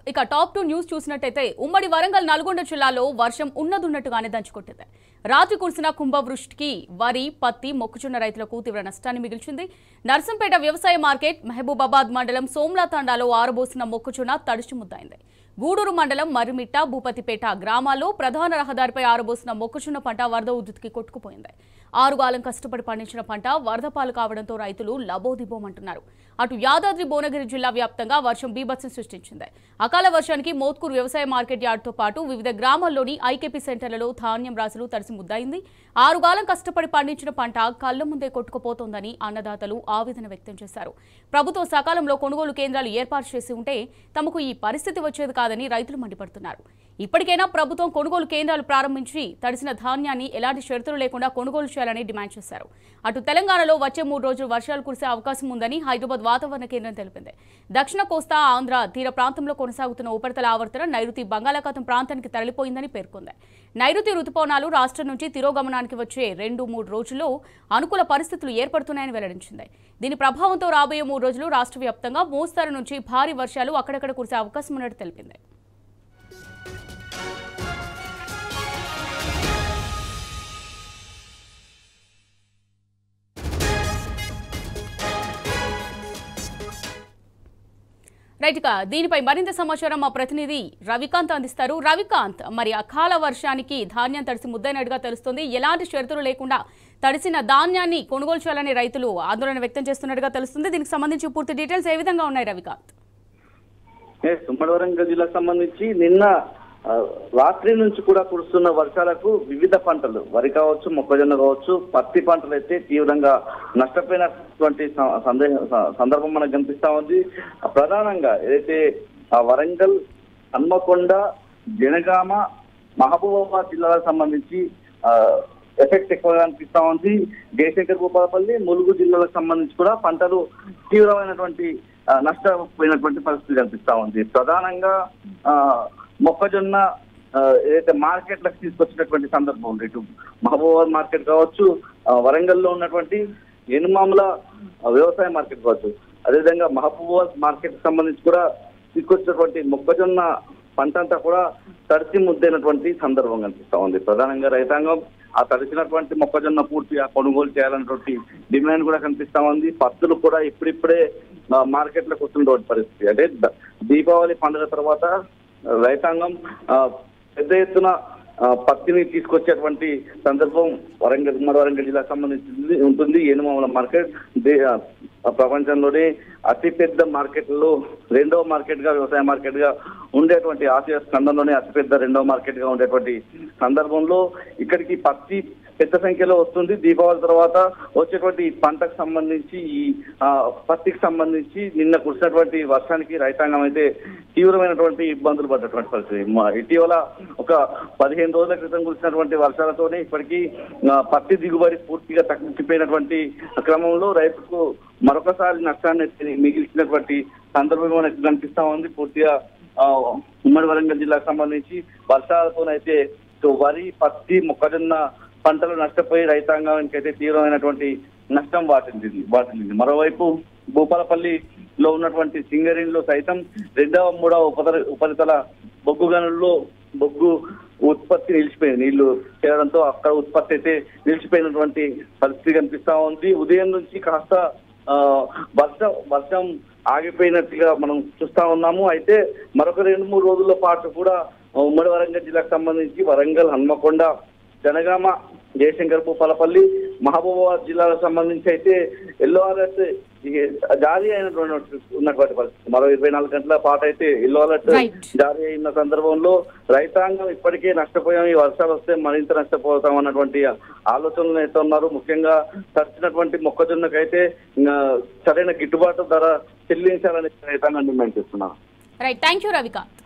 ఇక top 2 news చూసినట్టయితే ఉమ్మడి వరంగల్ నల్గొండ జిల్లాలో వర్షం ఉన్నదున్నట్టుగానే దంచుకొట్టింది. రాత్రి కురిసిన కుంభవృష్టికి వరి, పత్తి, మొక్కజొన్న రైతులకు తీవ్ర నష్టాన్ని మిగిల్చింది. నర్సంపేట వ్యవసాయ మార్కెట్, మహబూబాబాద్ మండలం సోమ్లా తాండాలో ఆరబోసిన మొక్కజొన్న తడిచిముద్దైంది. గూడూరు మండలం మర్రిమిట్ట, భూపతిపేట గ్రామాల్లో ప్రధాన రహదారిపై ఆరబోసిన మొక్కజొన్న పంట వరద ఉధృతికి కొట్టుకుపోయింది. 6 కాలం కష్టపడి పండించిన పంట వరద పాలు కావడంతో రైతులు లబోదిబోమంటున్నారు. అటు యాదాద్రి భువనగిరి జిల్లా వ్యాప్తంగా వర్షం బీభత్సం సృష్టించింది. అకాల వర్షానికి మోత్కూరు వ్యవసాయ మార్కెట్ యార్డ్తో పాటు వివిధ గ్రామాల్లోని ఐకేపీ సెంటర్లలో ధాన్యం రాసులు తడిసి ముద్దయింది. 6 కాలం కష్టపడి పండించిన పంట కళ్ల ముందే కొట్టుకుపోతోందని అన్నదాతలు ఆవేదన వ్యక్తం చేశారు. ప్రభుత్వం సకాలంలో కొనుగోలు కేంద్రాలు ఏర్పాటు చేసి ఉంటే తమకు ఈ పరిస్థితి వచ్చేది కాదని రైతులు మండిపడుతున్నారు. ఇప్పటికైనా ప్రభుత్వం కొనుగోలు కేంద్రాలు ప్రారంభించి తడిసిన ధాన్యాన్ని ఎలాంటి షరతులు లేకుండా కొనుగోలు చేయాలని డిమాండ్ చేశారు. అటు తెలంగాణలో వచ్చే 3 రోజులు వర్షాలు కురిసే అవకాశం ఉందని హైదరాబాద్ వాతావరణ కేంద్రం తెలిపింది. దక్షిణ కోస్తా, ఆంధ్ర తీర ప్రాంతంలో కొనసాగుతున్న ఉపరితల ఆవర్తన నైరుతి బంగాళాఖాతం ప్రాంతానికి తరలిపోయిందని పేర్కొంది. నైరుతి రుతుపవనాలు రాష్ట్రం నుంచి తిరోగమనానికి వచ్చే 2-3 రోజుల్లో అనుకూల పరిస్థితులు ఏర్పడుతున్నాయని వెల్లడించింది. దీని ప్రభావంతో రాబోయే 3 రోజులు రాష్ట్ర వ్యాప్తంగా మోస్తారు నుంచి భారీ వర్షాలు అక్కడక్కడ కురిసే అవకాశం ఉన్నట్టు తెలిపింది. రైట్, ఇక దీనిపై మరింత సమాచారం మా ప్రతినిధి రవికాంత్ అందిస్తారు. రవికాంత్, మరి అకాల వర్షానికి ధాన్యం తడిసి ముద్దైనట్టుగా తెలుస్తుంది. ఎలాంటి షరతులు లేకుండా తడిసిన ధాన్యాన్ని కొనుగోలు చేయాలని రైతులు ఆందోళన వ్యక్తం చేస్తున్నట్టుగా తెలుస్తుంది. దీనికి సంబంధించి పూర్తి డీటెయిల్స్ ఏ విధంగా ఉన్నాయి రవికాంత్? ఉమ్మడి వరంగల్ జిల్లాకు సంబంధించి నిన్న రాత్రి నుంచి కూడా కురుస్తున్న వర్షాలకు వివిధ పంటలు, వరి కావచ్చు, మొక్కజొన్న కావచ్చు, పత్తి పంటలు అయితే తీవ్రంగా నష్టపోయినటువంటి సందర్భం మనకు కనిపిస్తా ఉంది. ప్రధానంగా ఏదైతే వరంగల్, హన్మకొండ, జనగామ, మహబూబాబాద్ జిల్లాలకు సంబంధించి ఎఫెక్ట్ ఎక్కువగా అనిపిస్తా ఉంది. జయశంకర్, భూపాలపల్లి, ములుగు జిల్లాలకు సంబంధించి కూడా పంటలు తీవ్రమైనటువంటి నష్టపోయినటువంటి పరిస్థితి కనిపిస్తా ఉంది. ప్రధానంగా మొక్కజొన్న ఏదైతే మార్కెట్లకు తీసుకొచ్చినటువంటి సందర్భం ఉంది. ఇటు మహబూబాబాద్ మార్కెట్ కావచ్చు, వరంగల్లో ఉన్నటువంటి ఎనుమాముల వ్యవసాయ మార్కెట్ కావచ్చు, అదేవిధంగా మహబూబాబాద్ మార్కెట్ సంబంధించి కూడా తీసుకొచ్చినటువంటి మొక్కజొన్న పంట అంతా కూడా తడిసి ముద్దైనటువంటి సందర్భం కనిపిస్తా ఉంది. ప్రధానంగా రైతాంగం ఆ తడిసినటువంటి మొక్కజొన్న పూర్తిగా కొనుగోలు చేయాలన్నటువంటి డిమాండ్ కూడా కనిపిస్తా ఉంది. పత్తులు కూడా ఇప్పుడిప్పుడే మార్కెట్లకు వస్తున్నటువంటి పరిస్థితి. అంటే దీపావళి పండుగ తర్వాత రైతాంగం పెద్ద ఎత్తున పత్తిని తీసుకొచ్చేటువంటి సందర్భం ఉమ్మడి వరంగల్ జిల్లాకు సంబంధించి ఉంటుంది. ఎనుమాముల మార్కెట్ ప్రపంచంలోనే అతిపెద్ద మార్కెట్లో 2వ మార్కెట్ గా, వ్యవసాయ మార్కెట్ గా ఉండేటువంటి ఆసియా ఖండంలోనే అతిపెద్ద 2వ మార్కెట్ గా ఉండేటువంటి సందర్భంలో ఇక్కడికి పత్తి పెద్ద సంఖ్యలో వస్తుంది. దీపావళి తర్వాత వచ్చేటువంటి పంటకు సంబంధించి, ఈ పత్తికి సంబంధించి నిన్న కురిసినటువంటి వర్షానికి రైతాంగం అయితే తీవ్రమైనటువంటి ఇబ్బందులు పడ్డటువంటి పరిస్థితి. ఇటీవల ఒక 15 రోజుల క్రితం కురిసినటువంటి వర్షాలతోనే ఇప్పటికీ పత్తి దిగుబడి పూర్తిగా తగ్గిపోయినటువంటి క్రమంలో రైతుకు మరొకసారి నష్టాన్ని మిగిల్చినటువంటి సందర్భం మనకు కనిపిస్తా ఉంది. పూర్తిగా ఉమ్మడి వరంగల్ జిల్లాకు సంబంధించి వర్షాలతోనైతే వరి, పత్తి, మొక్కజొన్న పంటలు నష్టపోయి రైతాంగానికి అయితే తీవ్రమైనటువంటి నష్టం వాటిల్లింది. మరోవైపు భూపాలపల్లిలో ఉన్నటువంటి సింగరేణిలో సైతం 2వ, 3వ ఉపరితల బొగ్గు గనుల్లో బొగ్గు ఉత్పత్తి నిలిచిపోయింది. నీళ్లు చేరడంతో అక్కడ ఉత్పత్తి అయితే నిలిచిపోయినటువంటి పరిస్థితి కనిపిస్తా ఉంది. ఉదయం నుంచి కాస్త వర్షం ఆగిపోయినట్టుగా మనం చూస్తా ఉన్నాము. అయితే మరొక 2-3 రోజుల పాటు కూడా ఉమ్మడి వరంగల్ జిల్లాకు సంబంధించి వరంగల్, హన్మకొండ, జనగామ, జయశంకర్, భూపాలపల్లి, మహబూబాబాద్ జిల్లాలకు సంబంధించి అయితే ఎల్లో అలర్ట్ జారీ ఉన్నటువంటి పరిస్థితి. మరో 24 గంటల పాటు అయితే ఎల్లో అలర్ట్ జారీ అయిన సందర్భంలో రైతాంగం ఇప్పటికే నష్టపోయాం, ఈ వర్షాలు వస్తే మరింత నష్టపోతాం అన్నటువంటి ఆలోచనలు అయితే ఉన్నారు. ముఖ్యంగా తడిచినటువంటి మొక్కజొన్నకైతే సరైన గిట్టుబాటు ధర చెల్లించాలని రైతాంగం డిమాండ్ చేస్తున్నారు. Right, thank you Ravikanth.